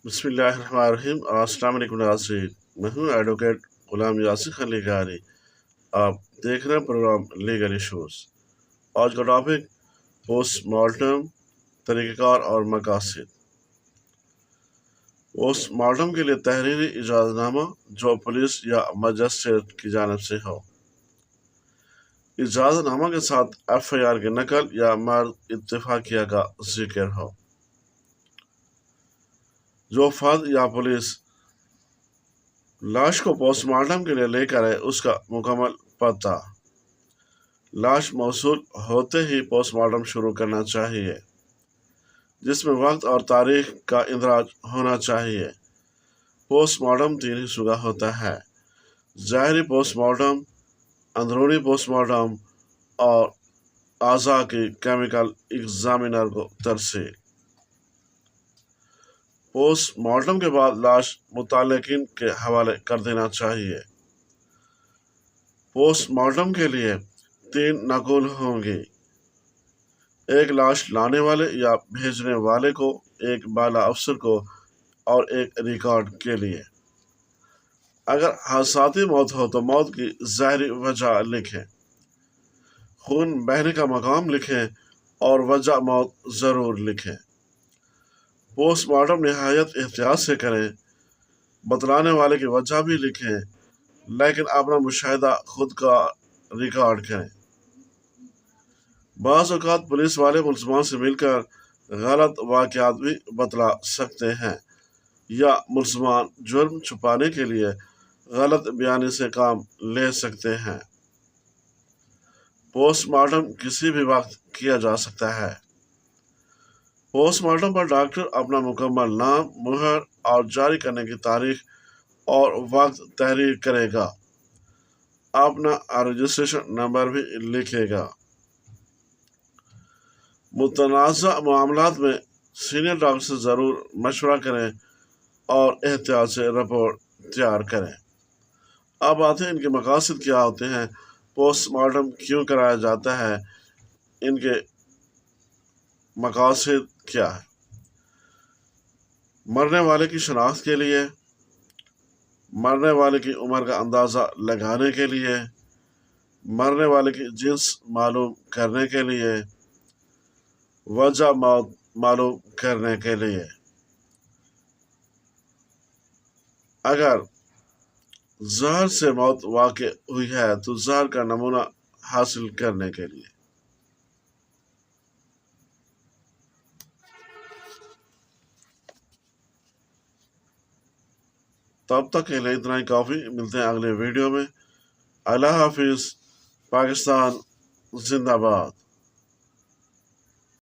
بسم اللہ الرحمن الرحیم۔ السلام علیکم ناظرین، میں ہوں ایڈووکیٹ غلام یاسین لغاری۔ آپ دیکھ رہے ہیں پروگرام لیگل ایشوز۔ آج کا ٹاپک پوسٹ مارٹم، طریقہ کار اور مقاصد۔ پوسٹ مارٹم کے لیے تحریری اجازت نامہ جو پولیس یا مجسٹریٹ کی جانب سے ہو۔ اجازت نامہ کے ساتھ FIR کی نقل یا مرد اتفاقیہ کا ذکر ہو۔ جو فرد یا پولیس لاش کو پوسٹ مارٹم کے لیے لے کر آئے اس کا مکمل پتہ۔ لاش موصول ہوتے ہی پوسٹ مارٹم شروع کرنا چاہیے، جس میں وقت اور تاریخ کا اندراج ہونا چاہیے۔ پوسٹ مارٹم 3 حصوں کا ہوتا ہے: ظاہری پوسٹ مارٹم، اندرونی پوسٹ مارٹم اور اعضاء کی کیمیکل ایگزامینر کو ترسیل۔ پوسٹ مارٹم کے بعد لاش متعلقین کے حوالے کر دینا چاہیے۔ پوسٹ مارٹم کے لیے 3 نقول ہوں گی: ایک لاش لانے والے یا بھیجنے والے کو، ایک بالا افسر کو اور ایک ریکارڈ کے لیے۔ اگر حادثاتی موت ہو تو موت کی ظاہری وجہ لکھیں، خون بہنے کا مقام لکھیں اور وجہ موت ضرور لکھیں۔ پوسٹ مارٹم نہایت احتیاط سے کریں، بتلانے والے کی وجہ بھی لکھیں، لیکن اپنا مشاہدہ خود کا ریکارڈ کریں۔ بعض اوقات پولیس والے ملزمان سے مل کر غلط واقعات بھی بتلا سکتے ہیں یا ملزمان جرم چھپانے کے لیے غلط بیانی سے کام لے سکتے ہیں۔ پوسٹ مارٹم کسی بھی وقت کیا جا سکتا ہے۔ پوسٹ مارٹم پر ڈاکٹر اپنا مکمل نام، مہر اور جاری کرنے کی تاریخ اور وقت تحریر کرے گا۔ اپنا رجسٹریشن نمبر بھی لکھے گا۔ متنازع معاملات میں سینئر ڈاکٹر سے ضرور مشورہ کریں اور احتیاط سے رپورٹ تیار کریں۔ اب آتے ہیں ان کے مقاصد کیا ہوتے ہیں، پوسٹ مارٹم کیوں کرایا جاتا ہے، ان کے مقاصد کیا ہے۔ مرنے والے کی شناخت کے لیے، مرنے والے کی عمر کا اندازہ لگانے کے لیے، مرنے والے کی جنس معلوم کرنے کے لیے، وجہ موت معلوم کرنے کے لیے، اگر زہر سے موت واقع ہوئی ہے تو زہر کا نمونہ حاصل کرنے کے لیے۔ تب تک کے لیے اتنا ہی کافی، ملتے ہیں اگلے ویڈیو میں۔ اللہ حافظ۔ پاکستان زندہ باد۔